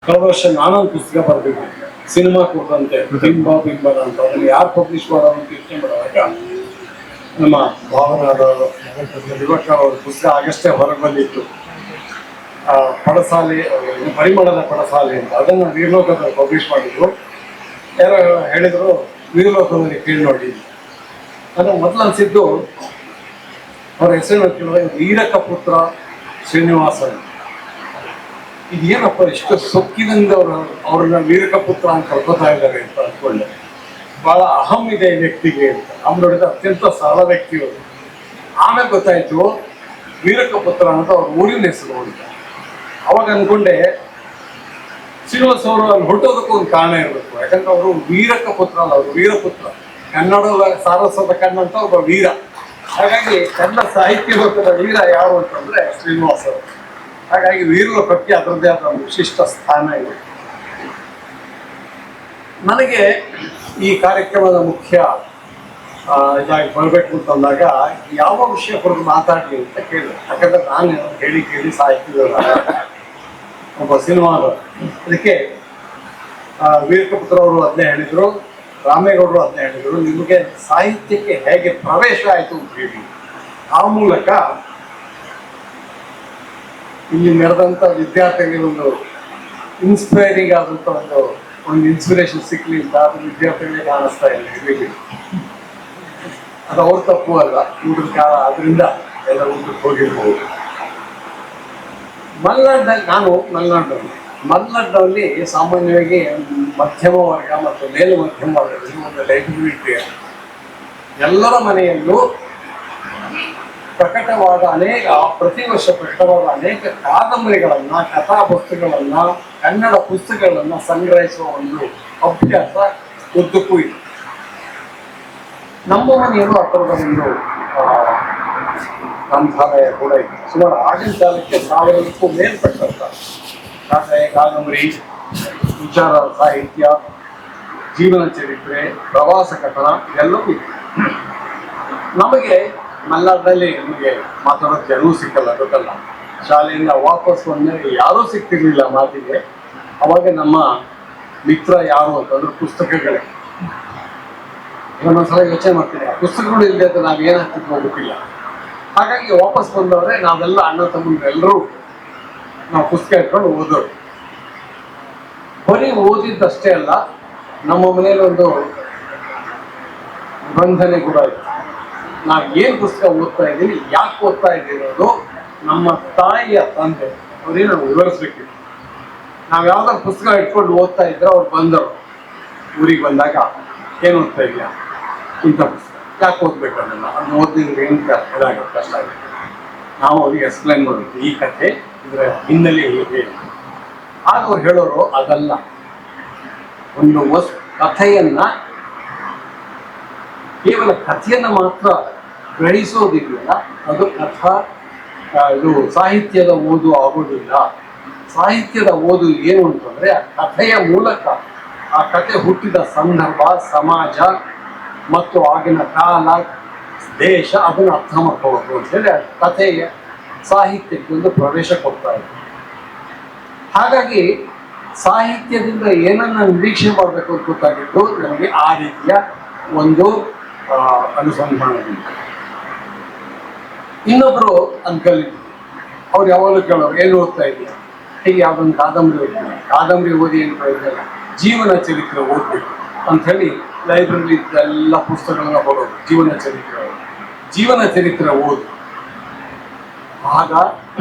ಕಳೆದ ವರ್ಷ ನಾನೊಂದು ಪುಸ್ತಕ ಬರೆದಿದ್ದೆ, ಸಿನಿಮಾ ಕುರಿತಂತೆ, ಬಿಂಬ ಬಿಂಬದ ಅಂತ. ಅದನ್ನು ಯಾರು ಪಬ್ಲಿಷ್ ಮಾಡೋದು ಅಂತ ಯೋಚನೆ ಮಾಡುವಾಗ ನಮ್ಮ ಭಾವನಾದ ಯುವಕ ಅವ್ರ ಪುಸ್ತಕ ಆಗಷ್ಟೇ ಹೊರಗೆ ಬಂದಿತ್ತು. ಪಡಸಾಲೆ, ಪರಿಮಳದ ಪಡಸಾಲೆ ಅಂತ. ಅದನ್ನು ವೀರಲೋಕದಲ್ಲಿ ಪಬ್ಲಿಷ್ ಮಾಡಿದ್ರು. ಯಾರೋ ಹೇಳಿದ್ರು ವೀರಲೋಕದಲ್ಲಿ ಕೇಳಿ ನೋಡಿ. ನನಗೆ ಮೊದಲು ಅನಿಸಿದ್ದು ಅವ್ರ ಹೆಸರಿನ ಕೇಳಿದಾಗ ವೀರಕ ಪುತ್ರ ಶ್ರೀನಿವಾಸನ್. ಇದೇನಪ್ಪ ಇಷ್ಟು ಸೊಕ್ಕಿನಿಂದ ಅವ್ರನ್ನ ವೀರಕ ಪುತ್ರ ಅಂತ ಕರ್ಕೋತಾ ಇದ್ದಾರೆ ಅಂತ ಅಂದ್ಕೊಂಡೆ. ಬಹಳ ಅಹಂ ಇದೆ ಈ ವ್ಯಕ್ತಿಗೆ ಅಂತ. ಅವ್ರು ನೋಡಿದ ಅತ್ಯಂತ ಸರಳ ವ್ಯಕ್ತಿಯವರು. ಆಮೇಲೆ ಗೊತ್ತಾಯ್ತು ವೀರಕ ಪುತ್ರ ಅಂತ ಅವ್ರ ಊರಿನ ಹೆಸರು ಅಂತ. ಅವಾಗ ಅಂದ್ಕೊಂಡೆ ಶ್ರೀನಿವಾಸ ಅವರು ಅಲ್ಲಿ ಹೊರಟೋದಕ್ಕೂ ಒಂದು ಕಾರಣ ಇರಬೇಕು. ಯಾಕಂದ್ರೆ ಅವರು ವೀರಕ ಪುತ್ರ ಅಲ್ಲ, ಅವರು ವೀರಪುತ್ರ. ಕನ್ನಡದ ಸಾರಸ್ವತ ಕಣ್ಣ ಅಂತ ಒಬ್ಬ ವೀರ. ಹಾಗಾಗಿ ಕನ್ನಡ ಸಾಹಿತ್ಯ ಲೋಕದ ವೀರ ಯಾರು ಅಂತಂದ್ರೆ ಶ್ರೀನಿವಾಸ ಅವರು. ಹಾಗಾಗಿ ವೀರಲೋಕಕ್ಕೆ ಅದರದ್ದೇ ಆದ ಒಂದು ವಿಶಿಷ್ಟ ಸ್ಥಾನ ಇದೆ. ನನಗೆ ಈ ಕಾರ್ಯಕ್ರಮದ ಮುಖ್ಯ ಇದಾಗಿ ಬರಬೇಕು ಅಂತಂದಾಗ ಯಾವ ವಿಷಯ ಕುರಿತು ಮಾತಾಡಲಿ ಅಂತ ಕೇಳಿದೆ. ಯಾಕಂದ್ರೆ ನಾನು ಕೇಳಿ ಸಾಹಿತ್ಯದ ಒಬ್ಬ ಸಿನಿಮಾದ. ಅದಕ್ಕೆ ವೀರಕಪುತ್ರ ಅವರು ಅದನ್ನೇ ಹೇಳಿದರು, ರಾಮೇಗೌಡರು ಅದನ್ನೇ ಹೇಳಿದರು, ನಿಮಗೆ ಸಾಹಿತ್ಯಕ್ಕೆ ಹೇಗೆ ಪ್ರವೇಶ ಆಯಿತು ಅಂತ ಹೇಳಿ. ಆ ಮೂಲಕ ಇಲ್ಲಿ ನಡೆದಂಥ ವಿದ್ಯಾರ್ಥಿಗಳಿಗೆ ಒಂದು ಇನ್ಸ್ಪೈರಿಂಗ್ ಆದಂಥ ಒಂದು ಇನ್ಸ್ಪಿರೇಷನ್ ಸಿಕ್ಕಲಿ ಅಂತ ಅದು ವಿದ್ಯಾರ್ಥಿಗಳಿಗೆ ಕಾಣಿಸ್ತಾ ಇಲ್ಲ. ಅದು ಅವ್ರ ತಪ್ಪು ಅಲ್ಲ, ಊಟದ ಕಾಲ, ಅದರಿಂದ ಎಲ್ಲ ಊಟಕ್ಕೆ ಹೋಗಿರ್ಬೋದು. ನಾನು ಮಲೆನಾಡಿನಲ್ಲಿ ಸಾಮಾನ್ಯವಾಗಿ ಮಧ್ಯಮ ವರ್ಗ ಮತ್ತು ಮೇಲು ಮಧ್ಯಮ ವರ್ಗದಲ್ಲಿ ಒಂದು ಲೈಬ್ರರಿ. ಎಲ್ಲರ ಮನೆಯಲ್ಲೂ ಪ್ರತಿ ವರ್ಷ ಪ್ರಕಟವಾದ ಅನೇಕ ಕಾದಂಬರಿಗಳನ್ನು, ಕಥಾಪುಸ್ತಕಗಳನ್ನು, ಕನ್ನಡ ಪುಸ್ತಕಗಳನ್ನು ಸಂಗ್ರಹಿಸುವ ಒಂದು ಅಭ್ಯಾಸ ಉದ್ದಕ್ಕೂ ಇದೆ. ನಮ್ಮ ಮನೆಯಲ್ಲೂ ಆ ಥರದ ಒಂದು ಗ್ರಂಥಾಲಯ ಕೂಡ ಇದೆ. ಸುಮಾರು ಆಗಿನ ಕಾಲಕ್ಕೆ 1000ಕ್ಕೂ ಮೇಲ್ಪಟ್ಟಂತ ಕಥೆ, ಕಾದಂಬರಿ, ವಿಚಾರ ಸಾಹಿತ್ಯ, ಜೀವನ ಚರಿತ್ರೆ, ಪ್ರವಾಸ ಕಥನ ಎಲ್ಲವೂ ಇದೆ. ನಮಗೆ ಮಲೆನಾಡಿನಲ್ಲಿ ನಮಗೆ ಮಾತಾಡೋಕ್ಕೆ ಯಾರೂ ಸಿಕ್ಕಲ್ಲ, ಗೊತ್ತಲ್ಲ. ಶಾಲೆಯಿಂದ ವಾಪಸ್ ಬಂದರೆ ಯಾರೂ ಸಿಗ್ತಿರ್ಲಿಲ್ಲ ಮಾತಿಗೆ. ಅವಾಗ ನಮ್ಮ ಮಿತ್ರ ಯಾರು ಅಂತಂದ್ರೆ ಪುಸ್ತಕಗಳೇ. ಇನ್ನೊಂದ್ಸಲ ಯೋಚನೆ ಮಾಡ್ತೀನಿ, ಪುಸ್ತಕಗಳು ಇಲ್ಲದೆ ಅಂತ ನಾವು ಏನಾಗ್ತಿದ್ವೋ ಗೊತ್ತಿಲ್ಲ. ಹಾಗಾಗಿ ವಾಪಸ್ ಬಂದವರೆ ನಾವೆಲ್ಲ ಅಣ್ಣ ತಮ್ಮಂದ್ರು ಎಲ್ಲರೂ ನಾವು ಪುಸ್ತಕ ಇಟ್ಕೊಂಡು ಓದೋರು. ಬರೀ ಓದಿದ್ದಷ್ಟೇ ಅಲ್ಲ, ನಮ್ಮ ಮನೇಲಿ ಒಂದು ನಿಬಂಧನೆ ಕೂಡ ಇತ್ತು. ನಾವು ಏನು ಪುಸ್ತಕ ಓದ್ತಾ ಇದ್ದೀವಿ, ಯಾಕೆ ಓದ್ತಾ ಇದ್ದೀವಿ ಅನ್ನೋದು ನಮ್ಮ ತಾಯಿಯ ತಂದೆ ಅವರಿಗೆ ನಾವು ವಿವರಿಸ್ಬೇಕಿತ್ತು. ನಾವು ಯಾವ್ದಾದ್ರು ಪುಸ್ತಕ ಇಟ್ಕೊಂಡು ಓದ್ತಾ ಇದ್ರೆ ಅವ್ರು ಬಂದರು ಊರಿಗೆ ಬಂದಾಗ, ಏನು ಓದ್ತಾ ಇದೆಯಾ, ಇಂಥ ಪುಸ್ತಕ ಯಾಕೆ ಓದ್ಬೇಕು ಅದನ್ನು, ಅದನ್ನ ಓದಿದ್ರೆ ಏನು ಇದಾಗುತ್ತೆ, ಕಷ್ಟ ಆಗುತ್ತೆ. ನಾವು ಅವ್ರಿಗೆ ಎಕ್ಸ್ಪ್ಲೈನ್ ಮಾಡಬೇಕು, ಈ ಕಥೆ ಇದರ ಹಿನ್ನೆಲೆ ಹೇಗೆ. ಆಗ ಅವ್ರು ಹೇಳೋರು ಅದಲ್ಲ, ಒಂದು ಕಥೆಯನ್ನ ಕೇವಲ ಕಥೆಯನ್ನು ಮಾತ್ರ ಗ್ರಹಿಸೋದಿಲ್ಲ, ಅದು ಇದು ಸಾಹಿತ್ಯದ ಓದು ಆಗೋದಿಲ್ಲ. ಸಾಹಿತ್ಯದ ಓದು ಏನು ಅಂತಂದ್ರೆ ಆ ಕಥೆಯ ಮೂಲಕ ಆ ಕಥೆ ಹುಟ್ಟಿದ ಸಂದರ್ಭ, ಸಮಾಜ ಮತ್ತು ಆಗಿನ ಕಾಲ, ದೇಶ, ಅದನ್ನು ಅರ್ಥ ಮಾಡ್ಕೋಬೇಕು ಅಂತೇಳಿ ಕಥೆಯ ಸಾಹಿತ್ಯಕ್ಕೆ ಒಂದು ಪ್ರವೇಶ ಕೊಡ್ತಾ ಇದೆ. ಹಾಗಾಗಿ ಸಾಹಿತ್ಯದಿಂದ ಏನನ್ನ ನಿರೀಕ್ಷೆ ಮಾಡಬೇಕು ಅಂತ ಗೊತ್ತಾಗಿದ್ದು ನನಗೆ ಆ ರೀತಿಯ ಒಂದು ಅನುಸಂಧಾನದಿಂದ. ಇನ್ನೊಬ್ರು ಅಂಕಲ್ ಇದ್ರು, ಅವ್ರು ಯಾವಾಗಲೂ ಕೇಳೋರು, ಏನು ಓದ್ತಾ ಇದೆಯಾ, ಹೀಗೆ ಯಾವ್ದೊಂದು ಕಾದಂಬರಿ ಓದ್ತೀನಿ. ಕಾದಂಬರಿ ಓದಿ ಏನು ಪ್ರಯೋಜನ, ಜೀವನ ಚರಿತ್ರೆ ಓದ್ಬೇಕು ಅಂತ ಹೇಳಿ ಲೈಬ್ರರಿ ಎಲ್ಲ ಪುಸ್ತಕಗಳನ್ನ ಕೊಡೋದು. ಜೀವನ ಚರಿತ್ರೆ ಓದು, ಆಗ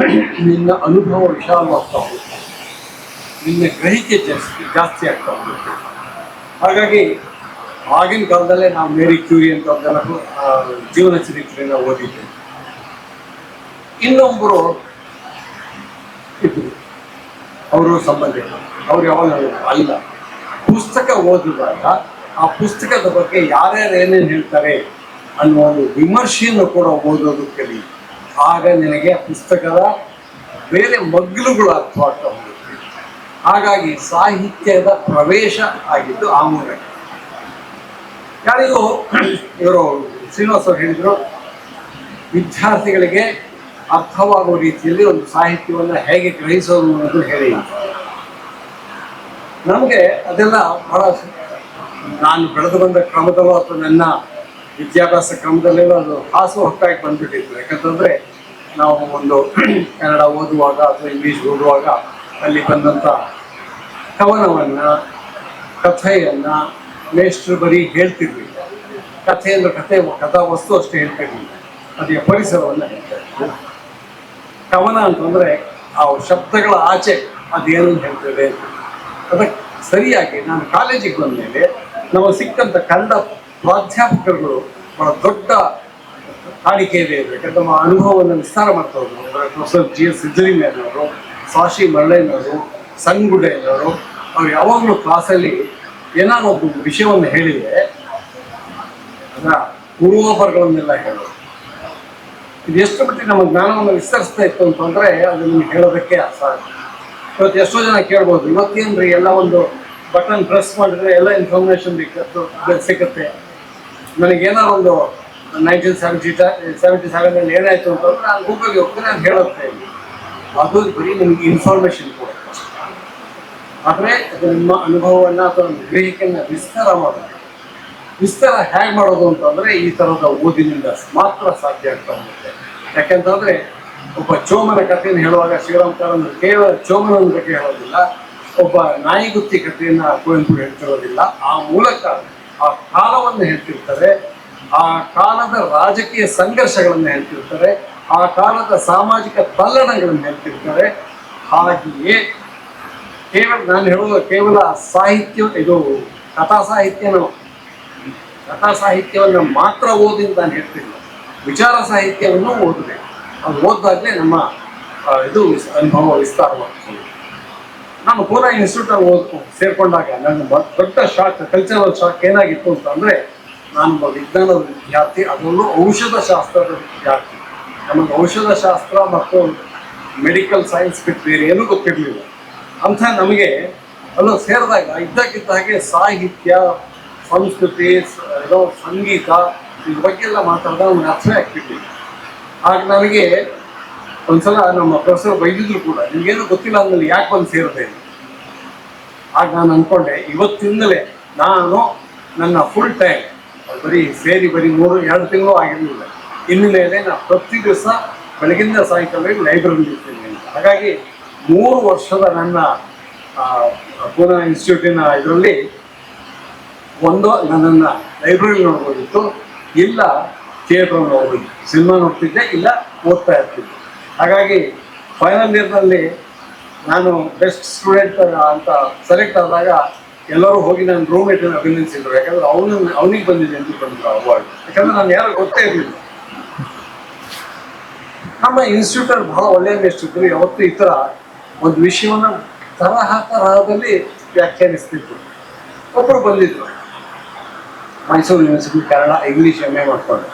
ನಿನ್ನ ಅನುಭವ ವಿಶಾಲವಾಗ್ತಾ ಹೋಗುತ್ತೆ, ನಿನ್ನ ಗ್ರಹಿಕೆ ಜಾಸ್ತಿ ಆಗ್ತಾ ಹೋಗುತ್ತೆ. ಹಾಗಾಗಿ ಆಗಿನ ಕಾಲದಲ್ಲೇ ನಾವು ಮೇರಿ ಕ್ಯೂರಿ ಅಂತ ಜೀವನ ಚರಿತ್ರೆಯನ್ನು ಓದಿದ್ದೇವೆ. ಇನ್ನೊಬ್ಬರು ಇದ್ರು, ಅವರು ಸಂಬಂಧಿಕರು. ಅವ್ರು ಯಾವಾಗ ಅಲ್ಲ, ಪುಸ್ತಕ ಓದಿದಾಗ ಆ ಪುಸ್ತಕದ ಬಗ್ಗೆ ಯಾರ್ಯಾರು ಏನೇನು ಹೇಳ್ತಾರೆ ಅನ್ನೋ ಒಂದು ವಿಮರ್ಶೆಯನ್ನು ಕೂಡ ಓದೋದು ಕಲಿ. ಆಗ ನಿನಗೆ ಪುಸ್ತಕದ ಬೇರೆ ಮಗ್ಲುಗಳು ಅರ್ಥವಾಗ್ತಾ ಹೋಗುತ್ತೆ. ಹಾಗಾಗಿ ಸಾಹಿತ್ಯದ ಪ್ರವೇಶ ಆಗಿದ್ದು ಆ ಮೂಲಕ. ಯಾರಿಗೂ ಇವರು ಶ್ರೀನಿವಾಸ ಅವರು ಹೇಳಿದರು, ವಿದ್ಯಾರ್ಥಿಗಳಿಗೆ ಅರ್ಥವಾಗುವ ರೀತಿಯಲ್ಲಿ ಒಂದು ಸಾಹಿತ್ಯವನ್ನು ಹೇಗೆ ಗ್ರಹಿಸೋದು ಅನ್ನೋದು ಹೇಳಿ. ನಮಗೆ ಅದೆಲ್ಲ ಬಹಳ, ನಾನು ಬೆಳೆದು ಬಂದ ಕ್ರಮದಲ್ಲೋ ಅಥವಾ ನನ್ನ ವಿದ್ಯಾಭ್ಯಾಸ ಕ್ರಮದಲ್ಲೆಲ್ಲ ಅದು ಹಾಸು ಹೊಕ್ಕಾಗಿ ಬಂದ್ಬಿಟ್ಟಿತ್ತು. ಯಾಕಂತಂದರೆ ನಾವು ಒಂದು ಕನ್ನಡ ಓದುವಾಗ ಅಥವಾ ಇಂಗ್ಲೀಷ್ ಓದುವಾಗ ಅಲ್ಲಿ ಬಂದಂಥ ಕವನವನ್ನು, ಕಥೆಯನ್ನು ಮೇಷ್ಟ್ರು ಬರೀ ಹೇಳ್ತಿರ್ಲಿಲ್ಲ. ಕಥೆ ಅಂದರೆ ಕಥಾ ವಸ್ತು ಅಷ್ಟೇ ಹೇಳ್ತಿರ್ಲಿಲ್ಲ, ಅದೇ ಪರಿಸರವನ್ನು ಹೇಳ್ತಾ. ಕವನ ಅಂತಂದರೆ ಆ ಶಬ್ದಗಳ ಆಚೆ ಅದೇನು ಹೇಳ್ತದೆ. ಅದಕ್ಕೆ ಸರಿಯಾಗಿ ನಾನು ಕಾಲೇಜಿಗೆ ಬಂದ ಮೇಲೆ ನಮಗೆ ಸಿಕ್ಕಂಥ ಕನ್ನಡ ಪ್ರಾಧ್ಯಾಪಕರುಗಳು ಬಹಳ ದೊಡ್ಡ ಕಾಣಿಕೆ ಇದೆ. ಯಾಕಂದ್ರೆ ನಮ್ಮ ಅನುಭವವನ್ನು ವಿಸ್ತಾರ ಮಾಡ್ತಾ ಹೋದ್ರು. ಪ್ರೊಫೆಸರ್ GS ಸಿದ್ದಲಿಂಗಯ್ಯನವರು, ಸಾಶಿ ಮರಳಯ್ಯನವರು, ಸಂಗುಡೆಯವರು, ಅವ್ರು ಯಾವಾಗಲೂ ಕ್ಲಾಸಲ್ಲಿ ಏನಾದ್ರು ಒಂದು ವಿಷಯವನ್ನು ಹೇಳಿದರೆ ಅದರ ಪೂರ್ವಾಪರಗಳನ್ನೆಲ್ಲ ಹೇಳೋದು. ಇದು ಎಷ್ಟು ಮಟ್ಟಿಗೆ ನಮ್ಮ ಜ್ಞಾನವನ್ನು ವಿಸ್ತರಿಸ್ತಾ ಇತ್ತು ಅಂತಂದರೆ ಅದನ್ನು ಹೇಳೋದಕ್ಕೆ ಅಸಾಧ್ಯ. ಇವತ್ತು ಎಷ್ಟೋ ಜನ ಕೇಳ್ಬೋದು, ಇವತ್ತೇನ್ರಿ ಎಲ್ಲ ಒಂದು ಬಟನ್ ಪ್ರೆಸ್ ಮಾಡಿದ್ರೆ ಎಲ್ಲ ಇನ್ಫಾರ್ಮೇಷನ್ ಸಿಗುತ್ತೆ. ನನಗೇನಾರು ಒಂದು 1977 ಏನಾಯಿತು ಅಂತಂದ್ರೆ ನಾನು ಗೂಗಲ್ಗೆ ಹೋಗ್ತೀನಿ, ನಾನು ಹೇಳುತ್ತೆ. ಅದು ಬರೀ ನಿಮಗೆ ಇನ್ಫಾರ್ಮೇಷನ್ ಕೊಡುತ್ತೆ. ಆದರೆ ಅದು ನಿಮ್ಮ ಅನುಭವವನ್ನು ಅಥವಾ ಗ್ರಹಿಕೆಯನ್ನು ವಿಸ್ತಾರ ಮಾಡೋದು. ವಿಸ್ತಾರ ಹೇಗೆ ಮಾಡೋದು ಅಂತಂದರೆ ಈ ಥರದ ಓದಿನಿಂದ ಮಾತ್ರ ಸಾಧ್ಯ ಆಗ್ತಾ ಹೋಗುತ್ತೆ. ಯಾಕೆಂತಂದರೆ ಒಬ್ಬ ಚೋಮನ ಕಥೆಯನ್ನು ಹೇಳುವಾಗ ಶ್ರೀರಾಮ್ ಕಾರಂತರು ಕೇವಲ ಚೋಮನ ಬಗ್ಗೆ ಹೇಳೋದಿಲ್ಲ, ಒಬ್ಬ ನಾಯಿಗುತ್ತಿ ಕಥೆಯನ್ನು ಕುವೆಂಪು ಹೇಳ್ತಿರೋದಿಲ್ಲ. ಆ ಮೂಲಕ ಆ ಕಾಲವನ್ನು ಹೇಳ್ತಿರ್ತಾರೆ, ಆ ಕಾಲದ ರಾಜಕೀಯ ಸಂಘರ್ಷಗಳನ್ನು ಹೇಳ್ತಿರ್ತಾರೆ, ಆ ಕಾಲದ ಸಾಮಾಜಿಕ ತಲ್ಲಣಗಳನ್ನು ಹೇಳ್ತಿರ್ತಾರೆ. ಹಾಗೆಯೇ ಕೇವಲ ನಾನು ಹೇಳೋದು ಕೇವಲ ಸಾಹಿತ್ಯ, ಇದು ಕಥಾ ಸಾಹಿತ್ಯವನ್ನು ಮಾತ್ರ ಓದಿ ನಾನು ಹೇಳ್ತಿಲ್ಲ, ವಿಚಾರ ಸಾಹಿತ್ಯವನ್ನು ಓದಬೇಕು. ಅದು ಓದಿದಾಗಲೇ ನಮ್ಮ ಇದು ಅನುಭವ ವಿಸ್ತಾರವಾಗ್ತದೆ. ನಾನು ಪೂನಾ ಇನ್ಸ್ಟಿಟ್ಯೂಟಲ್ಲಿ ಸೇರಿಕೊಂಡಾಗ ನನ್ನ ದೊಡ್ಡ ಶಾಕ್, ಕಲ್ಚರಲ್ ಶಾಕ್ ಏನಾಗಿತ್ತು ಅಂತಂದರೆ, ನಾನೊಬ್ಬ ವಿಜ್ಞಾನದ ವಿದ್ಯಾರ್ಥಿ, ಅದರಲ್ಲೂ ಔಷಧಶಾಸ್ತ್ರದ ವಿದ್ಯಾರ್ಥಿ. ನಮಗೆ ಔಷಧಶಾಸ್ತ್ರ ಮತ್ತು ಮೆಡಿಕಲ್ ಸೈನ್ಸ್ ಬಿಟ್ಟು ಬೇರೆ ಏನೂ ಗೊತ್ತಿರಲಿಲ್ಲ. ಅಂಥ ನಮಗೆ ಅಲ್ಲೂ ಸೇರಿದಾಗ ಇದ್ದಕ್ಕಿದ್ದ ಹಾಗೆ ಸಾಹಿತ್ಯ, ಸಂಸ್ಕೃತಿ, ಸಂಗೀತ ಇದ್ರ ಬಗ್ಗೆಲ್ಲ ಮಾತಾಡಿದಾಗ ನಮ್ಗೆ ಅರ್ಥವೇ ಆಗ್ತಿರ್ಲಿಲ್ಲ. ಆಗ ನನಗೆ ಒಂದ್ಸಲ ನಮ್ಮ ಪ್ರೊಫೆಸರ್ ಬೈದಿದ್ರು ಕೂಡ, ನಿಮಗೇನು ಗೊತ್ತಿಲ್ಲ ಅಂದಲ್ಲಿ ಯಾಕೆ ಬಂದು ಸೇರಿದೆ. ಆಗ ನಾನು ಅಂದ್ಕೊಂಡೆ, ಇವತ್ತಿಂದಲೇ ನಾನು ನನ್ನ ಫುಲ್ ಟೈಮ್ ಬರೀ 2 ತಿಂಗಳು ಆಗಿರಲಿಲ್ಲ, ಇನ್ಮೇಲೆ ನಾನು ಪ್ರತಿ ದಿವಸ ಬೆಳಗಿಂದ ಸಾಯಂಕಾಲ ಲೈಬ್ರರಿ ಇರ್ತೀನಿ ಅಂತ. ಹಾಗಾಗಿ 3 ವರ್ಷದ ನನ್ನ ಪೂನಾ ಇನ್ಸ್ಟಿಟ್ಯೂಟಿನ ಇದರಲ್ಲಿ ಒಂದು ನನ್ನನ್ನು ಲೈಬ್ರರಿ ನೋಡ್ಬೋದಿತ್ತು, ಇಲ್ಲ ಥಿಯೇಟ್ರ್ ನೋಡ್ಬೋದು, ಸಿನಿಮಾ ನೋಡ್ತಿದ್ದೆ, ಇಲ್ಲ ಓದ್ತಾ ಇರ್ತಿದ್ದೆ. ಹಾಗಾಗಿ ಫೈನಲ್ ಇಯರ್ನಲ್ಲಿ ನಾನು ಬೆಸ್ಟ್ ಸ್ಟೂಡೆಂಟ್ ಅಂತ ಸೆಲೆಕ್ಟ್ ಆದಾಗ ಎಲ್ಲರೂ ಹೋಗಿ ನನ್ನ ರೂಮ್ಮೇಟನ್ನು ಅಭಿನಂದಿಸಿದ್ರು. ಯಾಕಂದರೆ ಅವನಿಗೆ ಬಂದಿದೆ ಅಂತ ಬಂದರು ಅವಾರ್ಡ್. ಯಾಕಂದರೆ ನಾನು ಯಾರು ಗೊತ್ತೇ ಇರಲಿಲ್ಲ. ನಮ್ಮ ಇನ್ಸ್ಟಿಟ್ಯೂಟಲ್ಲಿ ಬಹಳ ಒಳ್ಳೆಯ ಮೇಷ್ಟ್ರು ಯಾವತ್ತೂ ಈ ಥರ ಒಂದು ವಿಷಯವನ್ನು ತರಹದಲ್ಲಿ ವ್ಯಾಖ್ಯಾನಿಸ್ತಿದ್ರು. ಒಬ್ಬರು ಬಂದಿದ್ರು, Mysuru university Kannada English MA ಮಾಡ್ಕೊಂಡು.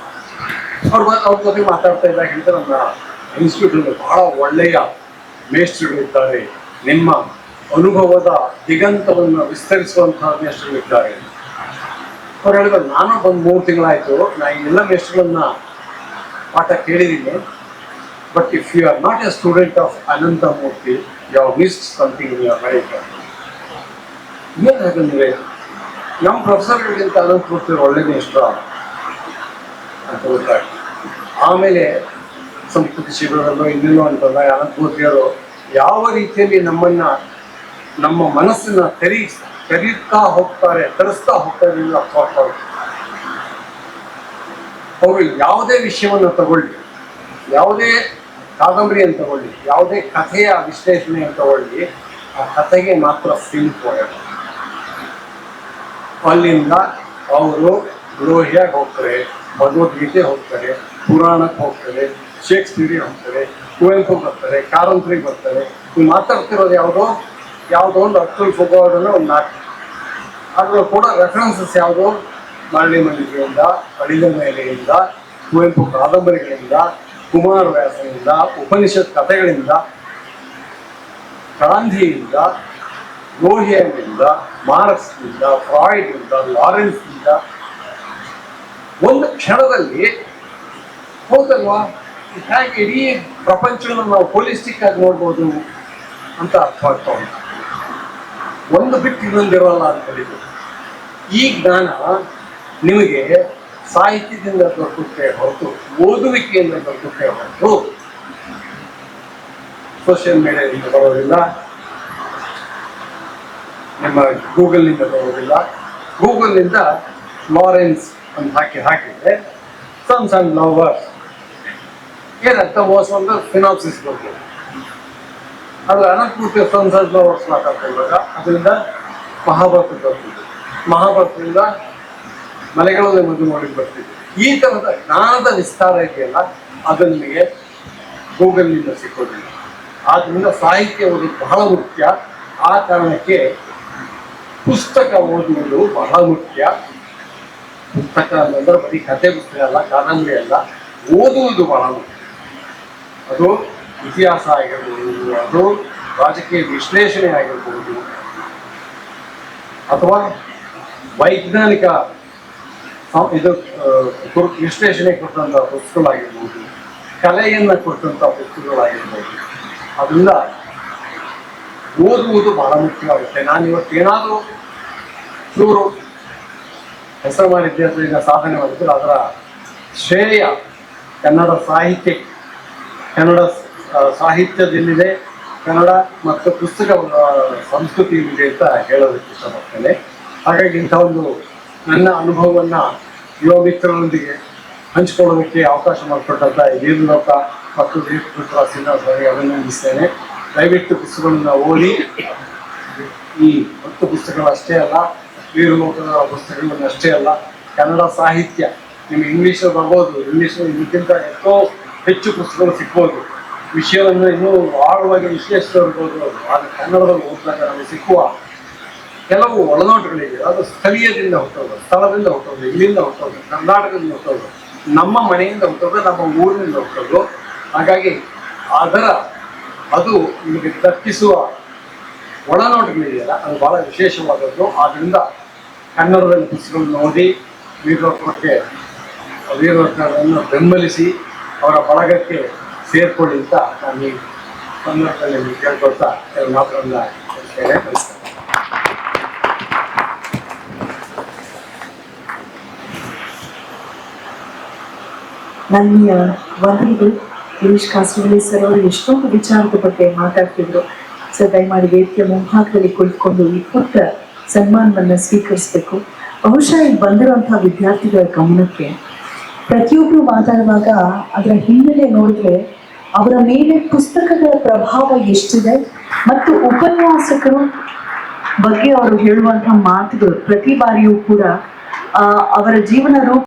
ಅವ್ರ ಜೊತೆ ಮಾತಾಡ್ತಾ ಇದ್ದಾಗ ಹೇಳ್ತಾರೆ, ನಮ್ಮ ಇನ್ಸ್ಟಿಟ್ಯೂಟಲ್ಲಿ ಬಹಳ ಒಳ್ಳೆಯ ಮೇಷ್ಟ್ರುಗಳಿದ್ದಾರೆ, ನಿಮ್ಮ ಅನುಭವದ ದಿಗಂತವನ್ನು ವಿಸ್ತರಿಸುವಂತಹ ಮೇಷ್ಟ್ರುಗಳಿದ್ದಾರೆ. ಅವ್ರು ಹೇಳಿದ್ರು, ನಾನು ಬಂದು 3 ತಿಂಗಳಾಯಿತು, ನಾನು ಎಲ್ಲ ಮೇಷ್ಟ್ರುಗಳನ್ನ ಪಾಠ ಕೇಳಿದ್ದೀನಿ, but if you are not a student of Ananthamurthy, you have missed something in your life. ಏನು ಯಾಕಂದರೆ ನಮ್ಮ ಪ್ರೊಫೆಸರ್ಗಳಿಗಿಂತ ಅನಂತ ಮೂರ್ತಿ ಒಳ್ಳೆ ಮೇಷ್ಟ್ರು ಅಂತ ಗೊತ್ತಾಗ್ತದೆ. ಆಮೇಲೆ ಸಂಸ್ಕೃತಿ ಶಿಬಿರದಲ್ಲೋ ಇನ್ನೇನೋ ಅಂತಂದಾಗ ಅನಂತಮೂರ್ತಿಯವರು ಯಾವ ರೀತಿಯಲ್ಲಿ ನಮ್ಮ ಮನಸ್ಸನ್ನು ತರಿಸ್ತಾ ಹೋಗ್ತಾರೆ ಇಲ್ಲ ಅರ್ಥವಾಗ್ತಾರೆ. ಅವರು ಯಾವುದೇ ವಿಷಯವನ್ನು ತಗೊಳ್ಳಿ, ಯಾವುದೇ ಕಾದಂಬರಿಯನ್ನು ತಗೊಳ್ಳಿ, ಯಾವುದೇ ಕಥೆಯ ವಿಶ್ಲೇಷಣೆಯನ್ನು ತಗೊಳ್ಳಿ, ಆ ಕಥೆಗೆ ಮಾತ್ರ ಸಿಂಕ್ ಹೋಗೋದು. ಅಲ್ಲಿಂದ ಅವರು ಲೋಹಿಯಾಗಿ ಹೋಗ್ತಾರೆ, ಭಗವದ್ಗೀತೆ ಹೋಗ್ತಾರೆ, ಪುರಾಣಕ್ಕೆ ಹೋಗ್ತಾರೆ, ಶೇಕ್ಸ್ಪಿಯರ್ಗೆ ಹೋಗ್ತಾರೆ, ಕುವೆಂಪು ಬರ್ತಾರೆ, ಕಾರಂತರಿಗೆ ಬರ್ತಾರೆ. ನೀವು ಮಾತಾಡ್ತಿರೋದು ಯಾವುದೋ ಒಂದು ಅಬ್ದುಲ್ ಫುಗಾಡನ್ನು ಒಂದು 4, ಅದರಲ್ಲೂ ಕೂಡ ರೆಫರೆನ್ಸಸ್ ಯಾವುದೋ ಮರಳಿ ಮಲ್ಲಿಗೆಯಿಂದ, ಅಡಿಲ ಮೇಲೆಯಿಂದ, ಕುವೆಂಪು ಕಾದಂಬರಿಗಳಿಂದ, ಕುಮಾರವ್ಯಾಸನಿಂದ, ಉಪನಿಷತ್ ಕಥೆಗಳಿಂದ, ಗಾಂಧಿಯಿಂದ, ಲೋಹಿಯಾನಿಂದ, ಮಾರ್ಕ್ಸ್ನಿಂದ, ಫ್ರಾಯ್ಡ್ನಿಂದ, ಲಾರೆನ್ಸ್ನಿಂದ ಒಂದು ಕ್ಷಣದಲ್ಲಿ ಹೌದಲ್ವಾ, ಹೇಗೆ ಇಡೀ ಪ್ರಪಂಚವನ್ನು ನಾವು ಹೋಲಿಸ್ಟಿಕ್ ಆಗಿ ನೋಡ್ಬೋದು ಅಂತ ಅರ್ಥ ಆಗ್ತಾ ಉಂಟು. ಒಂದು ಬಿಟ್ಟು ಇನ್ನೊಂದಿರೋಲ್ಲ ಅಂತ ಹೇಳಿದ್ರು. ಈ ಜ್ಞಾನ ನಿಮಗೆ ಸಾಹಿತ್ಯದಿಂದ ದೊರಕುತ್ತೆ ಹೊರತು, ಓದುವಿಕೆಯಿಂದ ದೊರಕುತ್ತೆ ಹೊರತು ಸೋಷಿಯಲ್ ಮೀಡಿಯಾದಿಂದ ಬರೋದಿಲ್ಲ, ನಿಮ್ಮ ಗೂಗಲ್ನಿಂದ ಬರೋದಿಲ್ಲ. ಗೂಗಲ್ನಿಂದ ಲಾರೆನ್ಸ್ ಅಂತ ಹಾಕಿದ್ರೆ ಸಣ್ಣ ಲವರ್ಸ್ ಏನಂತ ಮೋಸ ಒಂದು ಫಿನಾನ್ಸಿಸ್ ಬರ್ಬೋದು. ಅದು ಅನಂತಮೂರ್ತಿ ಸಣ್ಣ ಲವರ್ಸ್ ಮಾತಾಡ್ಕೊಂಡಾಗ ಅದರಿಂದ ಮಹಾಭಾರತ ಬರ್ತಿದೆ, ಮಹಾಭಾರತದಿಂದ ಮಲೆಗಳಲ್ಲಿ ಮದುವೆ ಮಾಡಿ ಬರ್ತಿದೆ. ಈ ಥರದ ಜ್ಞಾನದ ವಿಸ್ತಾರ ಇದೆಯಲ್ಲ, ಅದು ನಿಮಗೆ ಗೂಗಲ್ನಿಂದ ಸಿಕ್ಕೋದಿಲ್ಲ. ಆದ್ದರಿಂದ ಸಾಹಿತ್ಯ ಓದೋದು ಬಹಳ ಮುಖ್ಯ. ಆ ಕಾರಣಕ್ಕೆ ಪುಸ್ತಕ ಓದುವುದು ಬಹಳ ಮುಖ್ಯ. ಪುಸ್ತಕ ಅಂತಂದ್ರೆ ಬರೀ ಕಥೆ ಪುಸ್ತಕ ಅಲ್ಲ, ಕಾದಂಬರಿ ಅಲ್ಲ, ಓದುವುದು ಬಹಳ ಮುಖ್ಯ. ಅದು ಇತಿಹಾಸ ಆಗಿರ್ಬೋದು, ಅದು ರಾಜಕೀಯ ವಿಶ್ಲೇಷಣೆ ಆಗಿರ್ಬೋದು, ಅಥವಾ ವೈಜ್ಞಾನಿಕ ವಿಶ್ಲೇಷಣೆ ಕೊಟ್ಟಂಥ ಪುಸ್ತಕಗಳಾಗಿರ್ಬೋದು, ಕಲೆಯನ್ನು ಕೊಟ್ಟಂಥ ಪುಸ್ತಕಗಳಾಗಿರ್ಬೋದು. ಅದರಿಂದ ಓದುವುದು ಬಹಳ ಮುಖ್ಯವಾಗುತ್ತೆ. ನಾನು ಇವತ್ತು ಏನಾದರೂ ಚೂರು ಹೆಸರು ಮಾಡಿದ್ದೆ ಅಥವಾ ಈಗ ಸಾಧನೆ ಮಾಡಿದ್ರೆ ಅದರ ಶ್ರೇಯ ಕನ್ನಡ ಸಾಹಿತ್ಯಕ್ಕೆ, ಕನ್ನಡ ಸಾಹಿತ್ಯದಲ್ಲಿದೆ, ಕನ್ನಡ ಮತ್ತು ಪುಸ್ತಕ ಸಂಸ್ಕೃತಿಯಲ್ಲಿದೆ ಅಂತ ಹೇಳೋದಕ್ಕೆ ಇಷ್ಟಪಡ್ತೇನೆ. ಹಾಗಾಗಿ ಇಂಥ ಒಂದು ನನ್ನ ಅನುಭವವನ್ನು ಯುವ ಮಿತ್ರರೊಂದಿಗೆ ಹಂಚಿಕೊಳ್ಳೋದಕ್ಕೆ ಅವಕಾಶ ಮಾಡಿಕೊಟ್ಟಂಥ ವೀರಲೋಕ ಮತ್ತು ವೀರಪುತ್ರ ಸಿಂಹಾಸನಿಗೆ ಅಭಿನಂದಿಸ್ತೇನೆ. ದಯವಿಟ್ಟು ಪುಸ್ತಕಗಳನ್ನು ಓದಿ. ಈ 10 ಪುಸ್ತಕಗಳಷ್ಟೇ ಅಲ್ಲ, ವೀರಲೋಕದ ಪುಸ್ತಕಗಳನ್ನು ಅಷ್ಟೇ ಅಲ್ಲ, ಕನ್ನಡ ಸಾಹಿತ್ಯ ನಿಮಗೆ ಇಂಗ್ಲೀಷ್ ಬರ್ಬೋದು, ಇಂಗ್ಲೀಷ್ ಇದಕ್ಕಿಂತ ಎಷ್ಟೋ ಹೆಚ್ಚು ಪುಸ್ತಕಗಳು ಸಿಗ್ಬೋದು, ವಿಷಯವನ್ನು ಇನ್ನೂ ಆಳವಾಗಿ ವಿಶ್ಲೇಷಿಸಿರ್ಬೋದು. ಆದರೆ ಕನ್ನಡದಲ್ಲಿ ಓದಿದಾಗ ನಮಗೆ ಸಿಕ್ಕುವ ಕೆಲವು ಒಳನೋಟಗಳಿವೆ. ಅದು ಸ್ಥಳೀಯದಿಂದ ಹುಟ್ಟೋದು, ಸ್ಥಳದಿಂದ ಹುಟ್ಟೋದು, ಇಲ್ಲಿಂದ ಹುಟ್ಟೋದು, ಕರ್ನಾಟಕದಿಂದ ಹುಟ್ಟೋದು, ನಮ್ಮ ಮನೆಯಿಂದ ಹುಟ್ಟೋದು, ನಮ್ಮ ಊರಿನಿಂದ ಹುಟ್ಟೋದು. ಹಾಗಾಗಿ ಅದು ನಿಮಗೆ ದಕ್ಕಿಸುವ ಒಳನೋಟಗಳಿದೆಯಲ್ಲ, ಅದು ಬಹಳ ವಿಶೇಷವಾದದ್ದು. ಆದ್ದರಿಂದ ಕನ್ನಡದಲ್ಲಿ ಪುಸ್ತಕಗಳನ್ನು ಓದಿ ವೀರರತ್ನಗಳನ್ನು ಬೆಂಬಲಿಸಿ ಅವರ ಬಳಗಕ್ಕೆ ಸೇರ್ಕೊಳ್ಳಿ ಅಂತ ನಾನು ಈ ಸಂದರ್ಭದಲ್ಲಿ ಕೇಳ್ಕೊಳ್ತಾ ಕೆಲವು ಮಾತುಗಳನ್ನ ಹೇಳ್ತೇನೆ. ನನ್ನ ವಂದನೆಗಳು. ಗಿರೀಶ್ ಕಾಸರವಳ್ಳಿ ಸರ್ ಅವರು ಎಷ್ಟೊಂದು ವಿಚಾರದ ಬಗ್ಗೆ ಮಾತಾಡ್ತಿದ್ರು. ಸರ್ ದಯಮಾಡಿ ವೇದಿಕೆ ಮುಂಭಾಗದಲ್ಲಿ ಕುಳಿತುಕೊಂಡು ಈ ಪುಟ್ಟ ಸನ್ಮಾನವನ್ನು ಸ್ವೀಕರಿಸಬೇಕು. ಬಹುಶಃ ಇಲ್ಲಿ ಬಂದಿರುವಂತಹ ವಿದ್ಯಾರ್ಥಿಗಳ ಗಮನಕ್ಕೆ ಪ್ರತಿಯೊಬ್ಬರು ಮಾತಾಡುವಾಗ ಅದರ ಹಿನ್ನೆಲೆ ನೋಡಿದ್ರೆ ಅವರ ಮೇಲೆ ಪುಸ್ತಕಗಳ ಪ್ರಭಾವ ಎಷ್ಟಿದೆ ಮತ್ತು ಉಪನ್ಯಾಸಕರು ಬಗ್ಗೆ ಅವರು ಹೇಳುವಂತಹ ಮಾತುಗಳು ಪ್ರತಿ ಬಾರಿಯೂ ಕೂಡ ಅವರ ಜೀವನ ರೂಪ